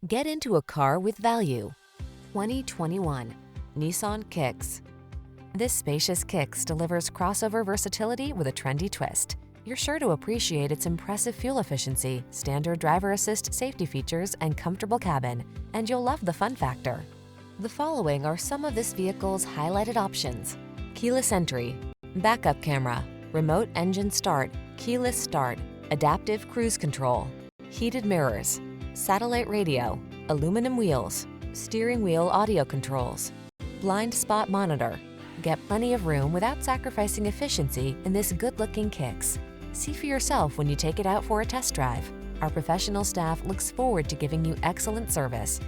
Get into a car with value. 2021 Nissan Kicks. This spacious Kicks delivers crossover versatility with a trendy twist. You're sure to appreciate its impressive fuel efficiency, standard driver assist safety features, and comfortable cabin, and you'll love the fun factor. The following are some of this vehicle's highlighted options: keyless entry, backup camera, remote engine start, keyless start, adaptive cruise control, heated mirrors, satellite radio, aluminum wheels, steering wheel audio controls, blind spot monitor. Get plenty of room without sacrificing efficiency in this good-looking Kicks. See for yourself when you take it out for a test drive. Our professional staff looks forward to giving you excellent service.